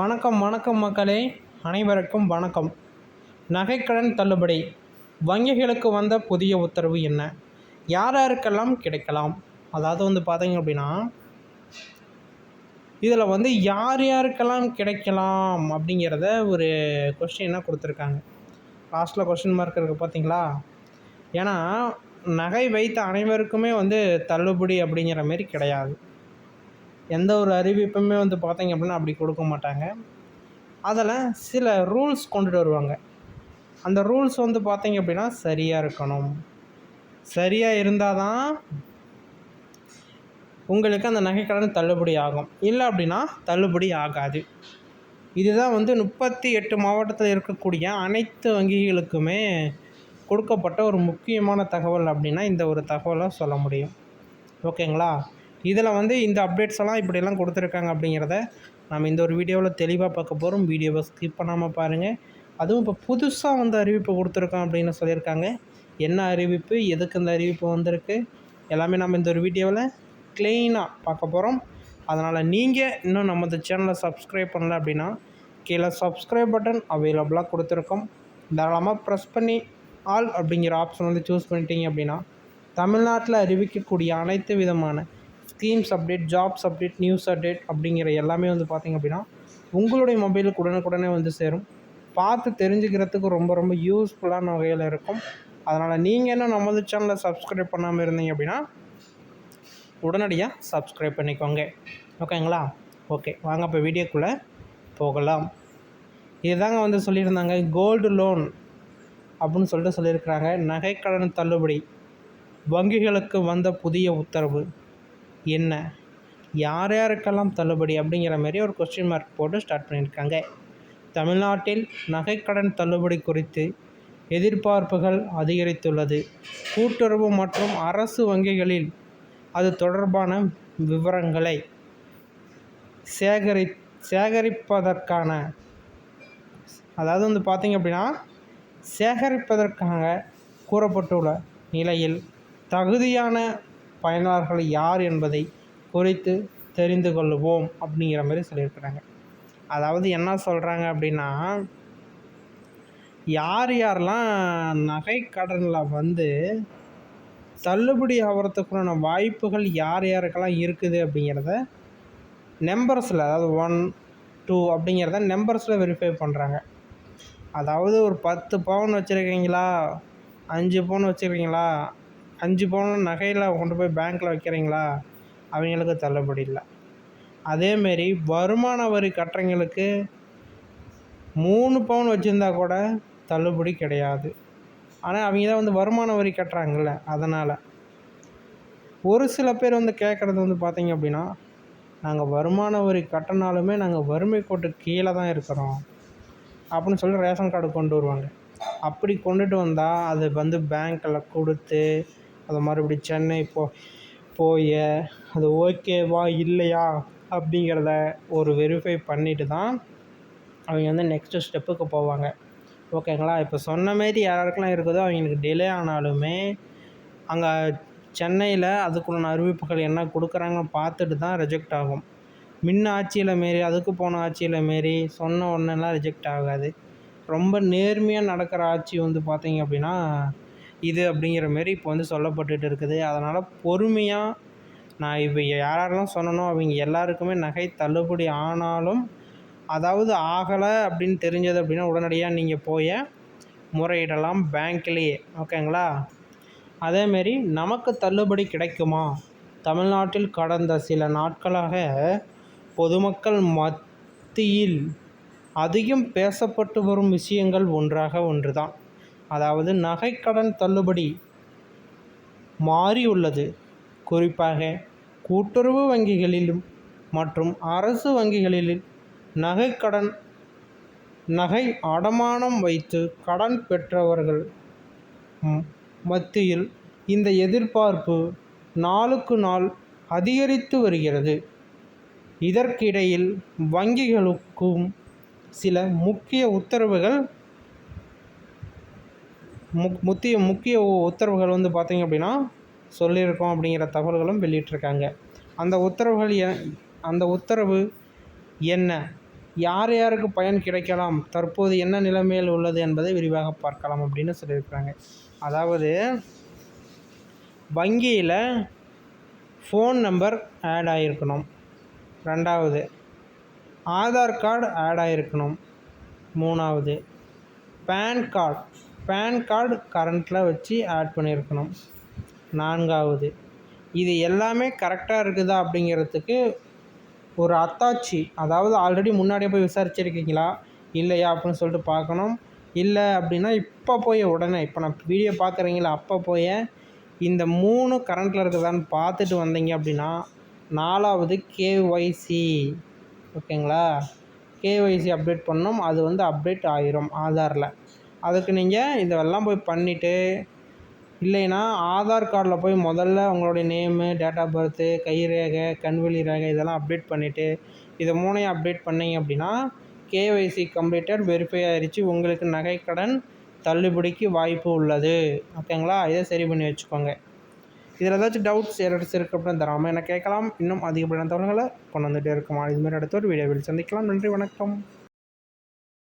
வணக்கம் வணக்கம் மக்களே, அனைவருக்கும் வணக்கம். நகைக்கடன் தள்ளுபடி வங்கிகளுக்கு வந்த புதிய உத்தரவு என்ன? யார் யாருக்கெல்லாம் கிடைக்கலாம்? அதாவது பார்த்தீங்க அப்படின்னா, இதில் யார் யாருக்கெல்லாம் கிடைக்கலாம் அப்படிங்கிறத ஒரு கொஸ்டினாக கொடுத்துருக்காங்க. லாஸ்ட்டில் கொஸ்டின் மார்க் இருக்குது பார்த்தீங்களா? ஏன்னா நகை வைத்த அனைவருக்குமே தள்ளுபடி அப்படிங்கிற மாரி கிடையாது. எந்த ஒரு அறிவிப்புமே பார்த்தீங்க அப்படின்னா அப்படி கொடுக்க மாட்டாங்க. அதில் சில ரூல்ஸ் கொண்டுட்டு வருவாங்க. அந்த ரூல்ஸ் பார்த்தீங்க அப்படின்னா சரியாக இருக்கணும். சரியாக இருந்தால் தான் உங்களுக்கு அந்த நகைக்கடன் தள்ளுபடி ஆகும். இல்லை அப்படின்னா தள்ளுபடி ஆகாது. இதுதான் 38 மாவட்டத்தில் இருக்கக்கூடிய அனைத்து வங்கிகளுக்குமே கொடுக்கப்பட்ட ஒரு முக்கியமான தகவல் அப்படின்னா இந்த ஒரு தகவலை சொல்ல முடியும். ஓகேங்களா? இதில் இந்த அப்டேட்ஸ் எல்லாம் இப்படியெல்லாம் கொடுத்துருக்காங்க அப்படிங்கிறத நம்ம இந்த ஒரு வீடியோவில் தெளிவாக பார்க்க போகிறோம். வீடியோவை ஸ்கிப் பண்ணாமல் பாருங்கள். அதுவும் இப்போ புதுசாக அறிவிப்பு கொடுத்துருக்கோம் அப்படின்னு சொல்லியிருக்காங்க. என்ன அறிவிப்பு, எதுக்கு இந்த அறிவிப்பு வந்திருக்கு, எல்லாமே நம்ம இந்த ஒரு வீடியோவில் க்ளீனாக பார்க்க போகிறோம். அதனால் நீங்கள் இன்னும் நம்ம சேனலை சப்ஸ்கிரைப் பண்ணல அப்படின்னா கீழே சப்ஸ்கிரைப் பட்டன் அவைலபிளாக கொடுத்துருக்கோம். தாராளமாக ப்ரெஸ் பண்ணி ஆல் அப்படிங்கிற ஆப்ஷன் சூஸ் பண்ணிட்டீங்க அப்படின்னா தமிழ்நாட்டில் அறிவிக்கக்கூடிய அனைத்து விதமான schemes update, jobs update, news update அப்படிங்கிற எல்லாமே பார்த்திங்க அப்படின்னா உங்களுடைய மொபைலுக்கு உடனுக்குடனே சேரும். பார்த்து தெரிஞ்சுக்கிறதுக்கு ரொம்ப ரொம்ப யூஸ்ஃபுல்லான வகையில் இருக்கும். அதனால் நீங்கள் என்ன நமது சேனலை சப்ஸ்கிரைப் பண்ணாமல் இருந்தீங்க அப்படின்னா உடனடியாக சப்ஸ்கிரைப் பண்ணிக்கோங்க. ஓகேங்களா? ஓகே, வாங்க இப்போ வீடியோக்குள்ளே போகலாம். இதுதாங்க சொல்லியிருந்தாங்க, கோல்டு லோன் அப்படின்னு சொல்லிட்டு சொல்லியிருக்கிறாங்க. நகைக்கடன் தள்ளுபடி வங்கிகளுக்கு வந்த புதிய உத்தரவு என்ன, யார் யாருக்கெல்லாம் தள்ளுபடி அப்படிங்கிற மாரி ஒரு கொஸ்டின் மார்க் போட்டு ஸ்டார்ட் பண்ணியிருக்காங்க. தமிழ்நாட்டில் நகைக்கடன் தள்ளுபடி குறித்து எதிர்பார்ப்புகள் அதிகரித்துள்ளது. கூட்டுறவு மற்றும் அரசு வங்கிகளில் அது தொடர்பான விவரங்களை சேகரிப்பதற்கான அதாவது பார்த்திங்க அப்படின்னா சேகரிப்பதற்காக கூறப்பட்டுள்ள நிலையில் தகுதியான பயனாளர்கள் யார் என்பதை குறித்து தெரிந்து கொள்வோம் அப்படிங்கிற மாதிரி சொல்லியிருக்கிறாங்க. அதாவது என்ன சொல்கிறாங்க அப்படின்னா, யார் யாரெல்லாம் நகைக்கடனில் தள்ளுபடி ஆகிறதுக்குள்ள வாய்ப்புகள் யார் யாருக்கெல்லாம் இருக்குது அப்படிங்கிறத நம்பர்ஸில், அதாவது 1, 2 அப்படிங்கிறத நம்பர்ஸில் வெரிஃபை பண்ணுறாங்க. அதாவது ஒரு 10 பவுன் வச்சுருக்கீங்களா, 5 பவுன் வச்சுருக்கீங்களா, 5 பவுன் நகையில் கொண்டு போய் பேங்க்கில் வைக்கிறீங்களா, அவங்களுக்கு தள்ளுபடி இல்லை. அதேமாரி வருமான வரி கட்டுறவங்களுக்கு 3 பவுன் வச்சுருந்தா கூட தள்ளுபடி கிடையாது. ஆனால் அவங்க தான் வருமான வரி கட்டுறாங்கல்ல, அதனால் ஒரு சில பேர் கேட்குறது பார்த்திங்க அப்படின்னா, நாங்கள் வருமான வரி கட்டினாலுமே நாங்கள் வறுமை கோட்டு கீழே தான் இருக்கிறோம் அப்படின்னு சொல்லி ரேஷன் கார்டு கொண்டு வருவாங்க. அப்படி கொண்டுட்டு வந்தால் அது பேங்க்கில் கொடுத்து அது மறுபடியும் சென்னை போய் அது ஓகேவா இல்லையா அப்படிங்கிறத ஒரு வெரிஃபை பண்ணிவிட்டு தான் அவங்க நெக்ஸ்ட்டு ஸ்டெப்புக்கு போவாங்க. ஓகேங்களா? இப்போ சொன்ன மாரி யாருக்கெல்லாம் இருக்குதோ அவங்களுக்கு டிலே ஆனாலுமே அங்கே சென்னையில் அதுக்குள்ள அறிவிப்புகள் என்ன கொடுக்குறாங்கன்னு பார்த்துட்டு தான் ரிஜெக்ட் ஆகும். முன்ன ஆட்சியில் மாரி அதுக்கு போன ஆட்சியில் மாரி சொன்ன ஒன்றெல்லாம் ரிஜெக்ட் ஆகாது. ரொம்ப நேர்மையாக நடக்கிற ஆட்சி பார்த்திங்க அப்படின்னா இது அப்படிங்கிற மாரி இப்போ சொல்லப்பட்டுட்டு இருக்குது. அதனால் பொறுமையாக நான் இப்போ யாரெல்லாம் சொன்னனோ அவங்க எல்லாருக்குமே நகை தள்ளுபடி ஆனாலும், அதாவது ஆகலை அப்படின்னு தெரிஞ்சது அப்படின்னா உடனடியாக நீங்கள் போய் முறையிடலாம் பேங்க்லேயே. ஓகேங்களா? அதேமாரி நமக்கு தள்ளுபடி கிடைக்குமா? தமிழ்நாட்டில் கடந்த சில நாட்களாக பொதுமக்கள் மத்தியில் அதிகம் பேசப்பட்டு வரும் விஷயங்கள் ஒன்று தான். அதாவது நகைக்கடன் தள்ளுபடி மாறியுள்ளது. குறிப்பாக கூட்டுறவு வங்கிகளிலும் மற்றும் அரசு வங்கிகளிலும் நகை அடமானம் வைத்து கடன் பெற்றவர்கள் மத்தியில் இந்த எதிர்பார்ப்பு நாளுக்கு நாள் அதிகரித்து வருகிறது. இதற்கிடையில் வங்கிகளுக்கும் சில முக்கிய உத்தரவுகள் பார்த்திங்க அப்படின்னா சொல்லியிருக்கோம் அப்படிங்கிற தகவல்களும் வெளியிட்டிருக்காங்க. அந்த உத்தரவு என்ன யார் யாருக்கு பயன் கிடைக்கலாம், தற்போது என்ன நிலைமையில் உள்ளது என்பதை விரிவாக பார்க்கலாம் அப்படின்னு சொல்லியிருக்கிறாங்க. அதாவது வங்கியில் ஃபோன் நம்பர் ஆட் ஆகிருக்கணும். 2வது ஆதார் கார்டு ஆட் ஆகிருக்கணும். 3வது பேன் கார்டு கரண்ட்டில் வச்சு ஆட் பண்ணியிருக்கணும். 4வது இது எல்லாமே கரெக்டாக இருக்குதா அப்படிங்கிறதுக்கு ஒரு அத்தாட்சி, அதாவது ஆல்ரெடி முன்னாடியே போய் விசாரிச்சிருக்கீங்களா இல்லையா அப்படின்னு சொல்லிட்டு பார்க்கணும். இல்லை அப்படின்னா இப்போ போய் உடனே இப்போ நான் வீடியோ பார்க்குறீங்களா அப்போ போய் இந்த 3 கரண்ட்டில் இருக்குதான்னு பார்த்துட்டு வந்தீங்க அப்படின்னா 4வது கேஒய்சி. ஓகேங்களா, கேஒய்சி அப்டேட் பண்ணணும். அது வந்து அப்டேட் ஆகிரும் ஆதாரில். அதுக்கு நீங்கள் இதெல்லாம் போய் பண்ணிவிட்டு, இல்லைன்னா ஆதார் கார்டில் போய் முதல்ல உங்களுடைய நேமு, டேட் ஆஃப் பர்த்து, கைரேகை, கண்வெளி ரேகை இதெல்லாம் அப்டேட் பண்ணிவிட்டு இதை 3ஐயும் அப்டேட் பண்ணிங்க அப்படின்னா கேஒய்சி கம்ப்ளீட்டட், வெரிஃபை ஆகிடுச்சு, உங்களுக்கு நகைக்கடன் தள்ளுபடிக்கு வாய்ப்பு உள்ளது. ஓகேங்களா, இதை சரி பண்ணி வச்சுக்கோங்க. இதில் ஏதாச்சும் டவுட்ஸ் எரர்ஸ் இருக்குது அப்படின்னு தராமல் எனக்கு கேட்கலாம். இன்னும் அதிகப்படியான தகவல்களை கொண்டு வந்துகிட்டே இருக்குமா. இதுமாதிரி அடுத்த ஒரு வீடியோவில் சந்திக்கலாம். நன்றி, வணக்கம்.